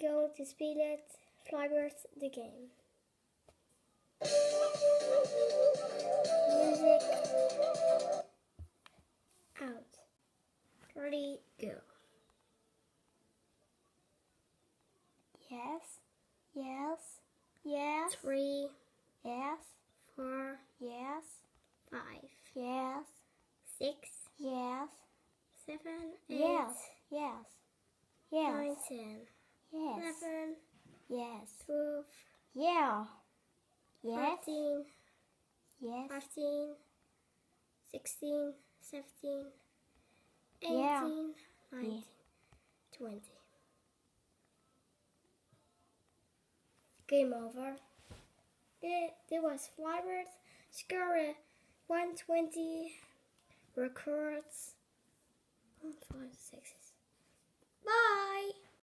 going to speed it. Flybirds the game. Music out. Ready, go. Yes, yes, yes. 3, Yes, 4, yes, 5, yes, 6, yes, 7, 8, yes, yes, yes, 9, 10, yes, 11, yes, 12, yeah, yes, 14, yes, 15, 16, 17, 18, Yeah. 19, Yeah. 20. Game over. There was Flybirds score 120 records. 1, 5, 6,